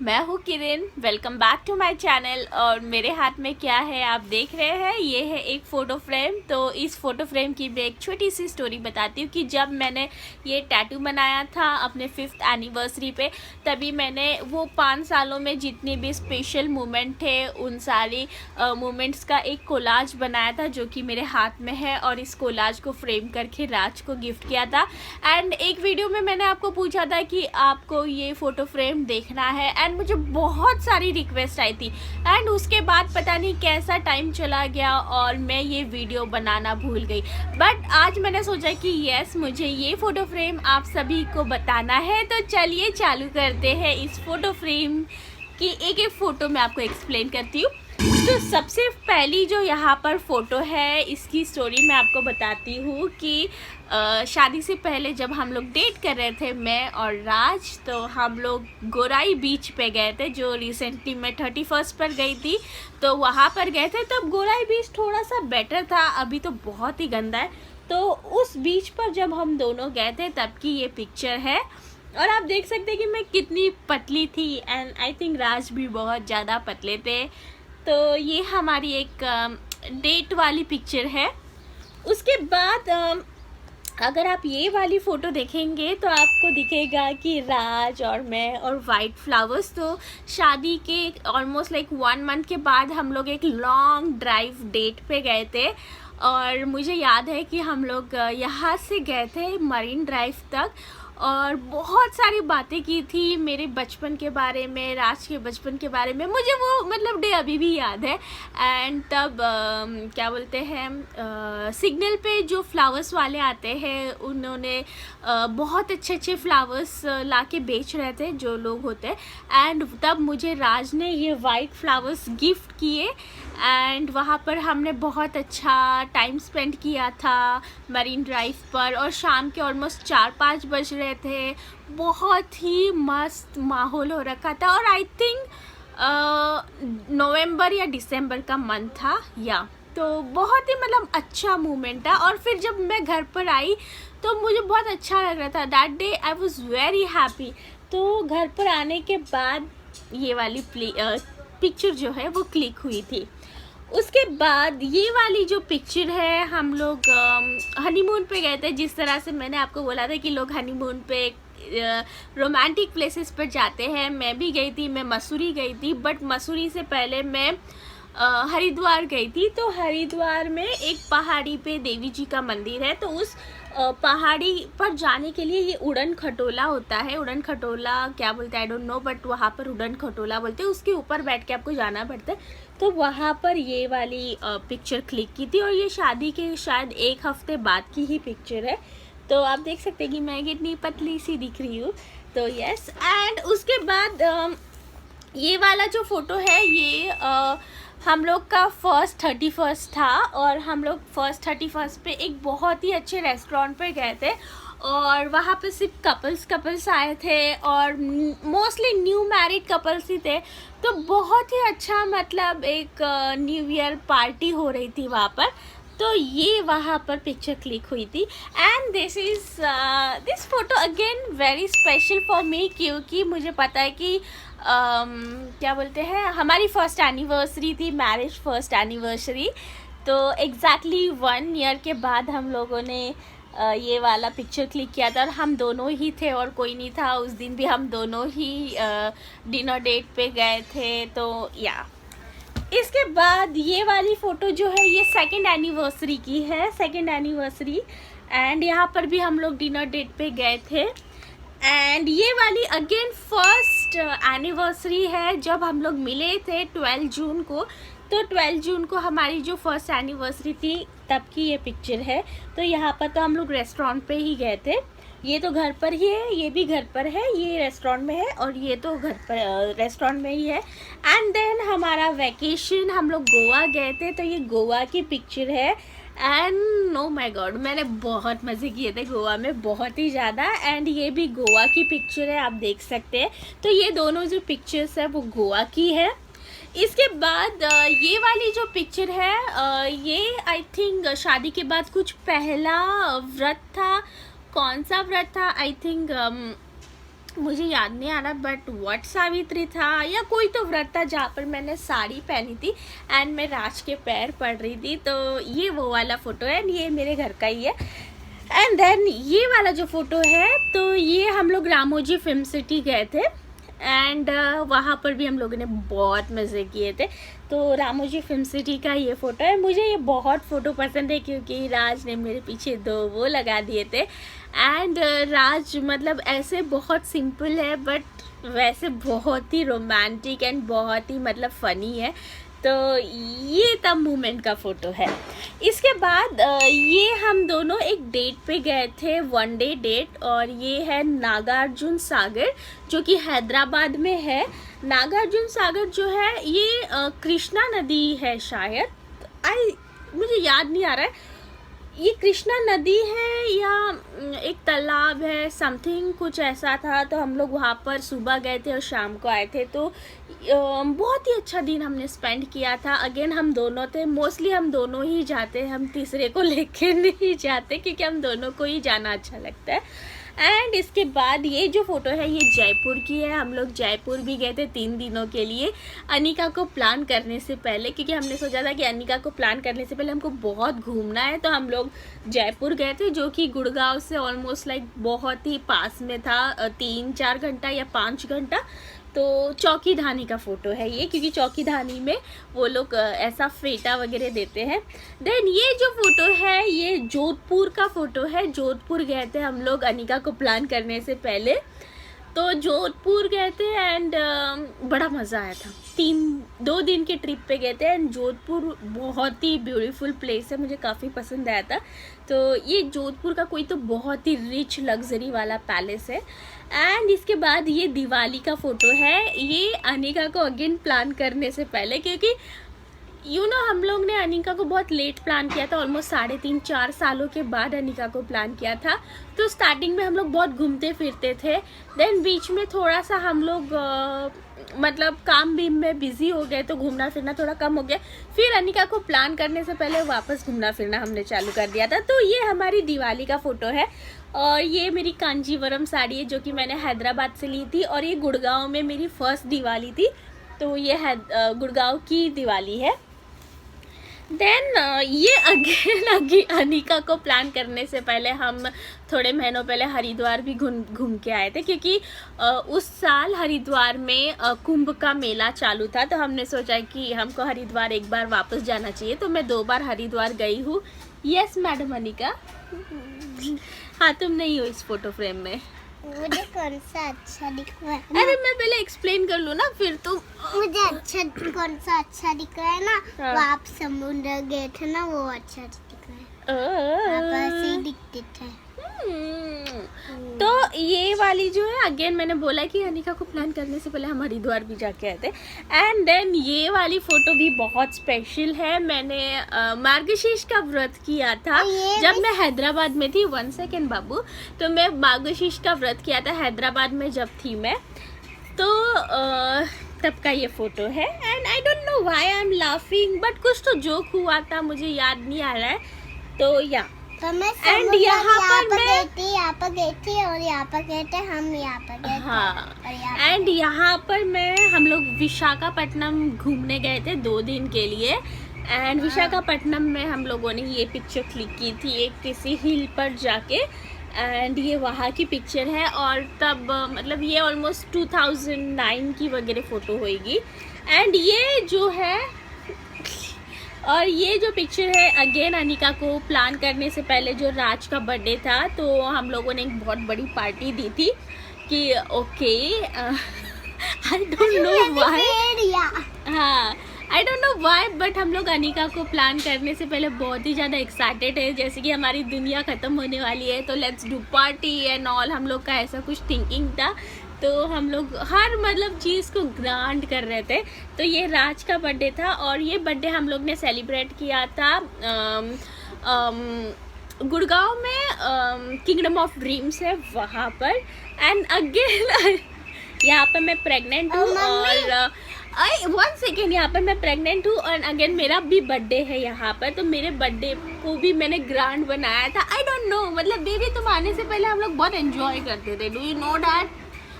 मैं हूँ Kiran. Welcome back to my channel. और मेरे हाथ में क्या है आप देख रहे हैं, ये है एक फ़ोटो फ्रेम। तो इस फ़ोटो फ्रेम की मैं एक छोटी सी स्टोरी बताती हूँ कि जब मैंने ये टैटू बनाया था अपने 5th एनिवर्सरी पे, तभी मैंने वो 5 सालों में जितने भी स्पेशल मोमेंट थे उन सारी मोमेंट्स का एक कोलाज बनाया था जो कि मेरे हाथ में है, और इस कोलाज को फ्रेम करके राज को गिफ्ट किया था। एंड एक वीडियो में मैंने आपको पूछा था कि आपको ये फ़ोटो फ्रेम देखना है, एंड मुझे बहुत सारी रिक्वेस्ट आई थी। एंड उसके बाद पता नहीं कैसा टाइम चला गया और मैं ये वीडियो बनाना भूल गई। बट आज मैंने सोचा कि यस, मुझे ये फ़ोटो फ्रेम आप सभी को बताना है। तो चलिए चालू करते हैं इस फ़ोटो फ्रेम की एक एक फ़ोटो मैं आपको एक्सप्लेन करती हूँ। तो सबसे पहली जो यहाँ पर फ़ोटो है, इसकी स्टोरी मैं आपको बताती हूँ कि शादी से पहले जब हम लोग डेट कर रहे थे, मैं और राज, तो हम लोग गोराई बीच पे गए थे, जो रिसेंटली मैं 31st पर गई थी। तो वहाँ पर गए थे, तब गोराई बीच थोड़ा सा बेटर था, अभी तो बहुत ही गंदा है। तो उस बीच पर जब हम दोनों गए थे तब की ये पिक्चर है। और आप देख सकते हैं कि मैं कितनी पतली थी, एंड आई थिंक राज भी बहुत ज़्यादा पतले थे। तो ये हमारी एक डेट वाली पिक्चर है। उसके बाद अगर आप ये वाली फ़ोटो देखेंगे तो आपको दिखेगा कि राज और मैं और वाइट फ्लावर्स। तो शादी के ऑलमोस्ट लाइक 1 मंथ के बाद हम लोग एक लॉन्ग ड्राइव डेट पे गए थे। और मुझे याद है कि हम लोग यहाँ से गए थे मरीन ड्राइव तक, और बहुत सारी बातें की थी मेरे बचपन के बारे में, राज के बचपन के बारे में। मुझे वो मतलब डे अभी भी याद है। एंड तब क्या बोलते हैं, सिग्नल पे जो फ्लावर्स वाले आते हैं उन्होंने बहुत अच्छे अच्छे फ्लावर्स ला के बेच रहे थे जो लोग होते हैं। एंड तब मुझे राज ने ये वाइट फ्लावर्स गिफ्ट किए, एंड वहाँ पर हमने बहुत अच्छा टाइम स्पेंड किया था मरीन ड्राइव पर। और शाम के ऑलमोस्ट 4-5 बज रहे थे, बहुत ही मस्त माहौल हो रखा था। और आई थिंक नवंबर या दिसंबर का मंथ था या, तो बहुत ही मतलब अच्छा मोमेंट था। और फिर जब मैं घर पर आई तो मुझे बहुत अच्छा लग रहा था। That day I was very happy. तो घर पर आने के बाद ये वाली पिक्चर जो है वो क्लिक हुई थी। उसके बाद ये वाली जो पिक्चर है, हम लोग हनीमून पे गए थे। जिस तरह से मैंने आपको बोला था कि लोग हनीमून पे रोमांटिक प्लेसेस पर जाते हैं, मैं भी गई थी। मैं मसूरी गई थी, बट मसूरी से पहले मैं हरिद्वार गई थी। तो हरिद्वार में एक पहाड़ी पे देवी जी का मंदिर है। तो उस पहाड़ी पर जाने के लिए ये उड़न खटोला होता है। उड़न खटोला क्या बोलते हैं आई डोंट नो, बट वहाँ पर उड़न खटोला बोलते हैं। उसके ऊपर बैठ के आपको जाना पड़ता है। तो वहाँ पर ये वाली पिक्चर क्लिक की थी, और ये शादी के शायद 1 हफ्ते बाद की ही पिक्चर है। तो आप देख सकते हैं कि मैं कितनी पतली सी दिख रही हूँ। तो यस, एंड उसके बाद ये वाला जो फ़ोटो है ये हम लोग का फर्स्ट 31st था, और हम लोग फर्स्ट 31st पे एक बहुत ही अच्छे रेस्टोरेंट पे गए थे। और वहाँ पे सिर्फ कपल्स आए थे, और मोस्टली न्यू मैरिड कपल्स ही थे। तो बहुत ही अच्छा मतलब एक न्यू ईयर पार्टी हो रही थी वहाँ पर। तो ये वहाँ पर पिक्चर क्लिक हुई थी। And this photo again very special for me, क्योंकि मुझे पता है कि क्या बोलते हैं, हमारी फर्स्ट एनिवर्सरी थी, मैरिज फर्स्ट एनिवर्सरी। तो एग्जैक्टली 1 ईयर के बाद हम लोगों ने ये वाला पिक्चर क्लिक किया था, और हम दोनों ही थे और कोई नहीं था। उस दिन भी हम दोनों ही डिनर डेट पे गए थे। तो या, इसके बाद ये वाली फ़ोटो जो है ये 2nd एनिवर्सरी की है, 2nd एनिवर्सरी। एंड यहाँ पर भी हम लोग डिनर डेट पे गए थे। एंड ये वाली अगेन फर्स्ट एनिवर्सरी है, जब हम लोग मिले थे 12 जून को। तो 12 जून को हमारी जो फर्स्ट एनिवर्सरी थी तब की ये पिक्चर है। तो यहाँ पर तो हम लोग रेस्टोरेंट पे ही गए थे। ये तो घर पर ही है, ये भी घर पर है, ये रेस्टोरेंट में है, और ये तो घर पर रेस्टोरेंट में ही है। एंड देन हमारा वैकेशन, हम लोग गोवा गए थे। तो ये गोवा की पिक्चर है। एंड नो माय गॉड, मैंने बहुत मज़े किए थे गोवा में, बहुत ही ज़्यादा। एंड ये भी गोवा की पिक्चर है, आप देख सकते हैं। तो ये दोनों जो पिक्चर्स है वो गोवा की है। इसके बाद ये वाली जो पिक्चर है, ये आई थिंक शादी के बाद कुछ पहला व्रत था। कौन सा व्रत था, आई थिंक मुझे याद नहीं आ रहा, बट वट सावित्री था या कोई तो व्रत था जहाँ पर मैंने साड़ी पहनी थी एंड मैं राज के पैर पड़ रही थी। तो ये वो वाला फ़ोटो है, ये मेरे घर का ही है। एंड देन ये वाला जो फ़ोटो है, तो ये हम लोग रामोजी फिल्म सिटी गए थे एंड वहाँ पर भी हम लोगों ने बहुत मज़े किए थे। तो रामोजी फिल्म सिटी का ये फ़ोटो है। मुझे ये बहुत फ़ोटो पसंद है क्योंकि राज ने मेरे पीछे 2 वो लगा दिए थे। एंड राज मतलब ऐसे बहुत सिंपल है बट वैसे बहुत ही रोमांटिक एंड बहुत ही मतलब फ़नी है। तो ये तब मोमेंट का फ़ोटो है। इसके बाद ये हम दोनों एक डेट पे गए थे, 1 डे डेट, और ये है नागार्जुन सागर जो कि हैदराबाद में है। नागार्जुन सागर जो है ये कृष्णा नदी है शायद, मुझे याद नहीं आ रहा है ये कृष्णा नदी है या एक तालाब है, समथिंग कुछ ऐसा था। तो हम लोग वहाँ पर सुबह गए थे और शाम को आए थे। तो बहुत ही अच्छा दिन हमने स्पेंड किया था। अगेन हम दोनों थे, मोस्टली हम दोनों ही जाते, हम तीसरे को लेके नहीं जाते क्योंकि हम दोनों को ही जाना अच्छा लगता है। एंड इसके बाद ये जो फ़ोटो है ये जयपुर की है। हम लोग जयपुर भी गए थे 3 दिनों के लिए अनिका को प्लान करने से पहले, क्योंकि हमने सोचा था कि अनिका को प्लान करने से पहले हमको बहुत घूमना है। तो हम लोग जयपुर गए थे जो कि गुड़गांव से ऑलमोस्ट लाइक बहुत ही पास में था, 3-4 घंटा या 5 घंटा। तो चौकी धानी का फ़ोटो है ये, क्योंकि चौकी धानी में वो लोग ऐसा फेटा वगैरह देते हैं। देन ये जो फ़ोटो है ये जोधपुर का फ़ोटो है। जोधपुर गए थे हम लोग अनिका को प्लान करने से पहले। तो जोधपुर गए थे एंड बड़ा मज़ा आया था। 2 दिन के ट्रिप पे गए थे एंड जोधपुर बहुत ही ब्यूटीफुल प्लेस है, मुझे काफ़ी पसंद आया था। तो ये जोधपुर का कोई तो बहुत ही रिच लग्जरी वाला पैलेस है। एंड इसके बाद ये दिवाली का फ़ोटो है, ये अनिका को अगेन प्लान करने से पहले, क्योंकि हम लोग ने अनिका को बहुत लेट प्लान किया था, ऑलमोस्ट 3.5-4 सालों के बाद अनिका को प्लान किया था। तो स्टार्टिंग में हम लोग बहुत घूमते फिरते थे, देन बीच में थोड़ा सा हम लोग मतलब काम भी में बिज़ी हो गए तो घूमना फिरना थोड़ा कम हो गया। फिर अनिका को प्लान करने से पहले वापस घूमना फिरना हमने चालू कर दिया था। तो ये हमारी दिवाली का फ़ोटो है और ये मेरी कांजीवरम साड़ी है जो कि मैंने हैदराबाद से ली थी, और ये गुड़गांव में मेरी फर्स्ट दिवाली थी। तो ये है गुड़गांव की दिवाली है। देन ये अगेन अनिका को प्लान करने से पहले हम थोड़े महीनों पहले हरिद्वार भी घूम के आए थे, क्योंकि उस साल हरिद्वार में कुंभ का मेला चालू था। तो हमने सोचा कि हमको हरिद्वार एक बार वापस जाना चाहिए। तो मैं 2 बार हरिद्वार गई हूँ। Yes madam Anika. हाँ, तुम नहीं हो इस फोटो फ्रेम में। मुझे कौन सा अच्छा दिख रहा है? अरे मैं पहले एक्सप्लेन कर लूँ ना, फिर तुम। मुझे कौन सा अच्छा दिख रहा है ना, हाँ। वो आप समुद्र गए थे ना, वो अच्छा दिख रहा है। आप ऐसे ही दिखते थे। तो ये वाली जो है अगेन मैंने बोला कि अनिका को प्लान करने से पहले हम हरिद्वार भी जाके आए थे। एंड देन ये वाली फ़ोटो भी बहुत स्पेशल है। मैंने मार्गशीर्ष का व्रत किया था जब मैं हैदराबाद में थी। 1 सेकेंड बाबू। तो मैं मार्गशीर्ष का व्रत किया था हैदराबाद में जब थी मैं, तो तब का ये फ़ोटो है। And I don't know why I am laughing, but कुछ तो जोक हुआ था, मुझे याद नहीं आ रहा है। तो या एंड यहाँ पर गई थी और यहाँ पर गए थे, हम यहाँ पर गए थे। हाँ, एंड यहाँ पर हम लोग विशाखापट्टनम घूमने गए थे 2 दिन के लिए। एंड विशाखापट्टनम में हम लोगों ने ये पिक्चर क्लिक की थी एक किसी हिल पर जाके। एंड ये वहाँ की पिक्चर है, और तब मतलब ये ऑलमोस्ट 2009 की वगैरह फ़ोटो होएगी। एंड ये जो है, और ये जो पिक्चर है अगेन अनिका को प्लान करने से पहले जो राज का बर्थडे था, तो हम लोगों ने एक बहुत बड़ी पार्टी दी थी कि okay I don't know why. हाँ, I don't know why, but हम लोग अनिका को प्लान करने से पहले बहुत ही ज़्यादा एक्साइटेड है, जैसे कि हमारी दुनिया ख़त्म होने वाली है तो let's do party and all. हम लोग का ऐसा कुछ थिंकिंग था। तो हम लोग हर मतलब चीज़ को ग्रांड कर रहे थे। तो ये राज का बर्थडे था, और ये बर्थडे हम लोग ने सेलिब्रेट किया था गुड़गांव में किंगडम ऑफ ड्रीम्स है वहाँ पर। एंड अगेन यहाँ पर मैं प्रेग्नेंट हूँ, और 1 सेकेंड, यहाँ पर मैं प्रेग्नेंट हूँ और अगेन मेरा भी बर्थडे है यहाँ पर। तो मेरे बर्थडे को भी मैंने ग्रांड बनाया था। आई डोंट नो, मतलब बेबी तुम आने से पहले हम लोग बहुत एंजॉय करते थे। Do you know that?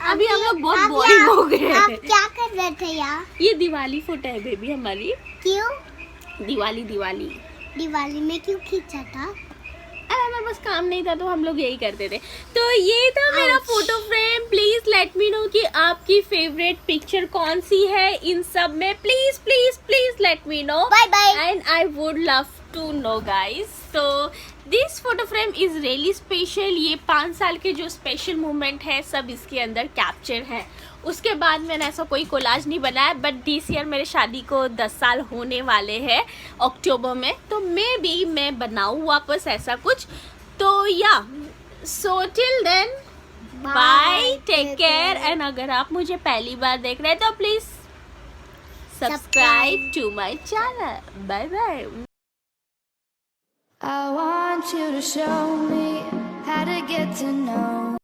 अभी हम लोग बहुत आप बोरिंग क्या- हो गए आप हैं। क्या कर रहे थे यार? ये दिवाली फोटो है बेबी हमारी। क्यों? दिवाली दिवाली में क्यों खींचा था? अरे हमारे पास काम नहीं था तो हम लोग यही करते थे। तो ये था मेरा Ouch. Photo frame. Please let me no कि आपकी फेवरेट पिक्चर कौन सी है इन सब में। Please please please let me know Bye bye. And I would love to know guys. तो this photo frame is really special. ये 5 साल के जो स्पेशल मोमेंट है सब इसके अंदर कैप्चर है। उसके बाद मैंने ऐसा कोई कोलाज नहीं बनाया, बट दिस ईयर मेरे शादी को 10 साल होने वाले हैं अक्टूबर में, तो मे बी मैं बनाऊँ वापस ऐसा कुछ। तो या so till then bye, take care. And अगर आप मुझे पहली बार देख रहे हैं तो please subscribe to my channel. Bye bye. I want you to show me how to get to know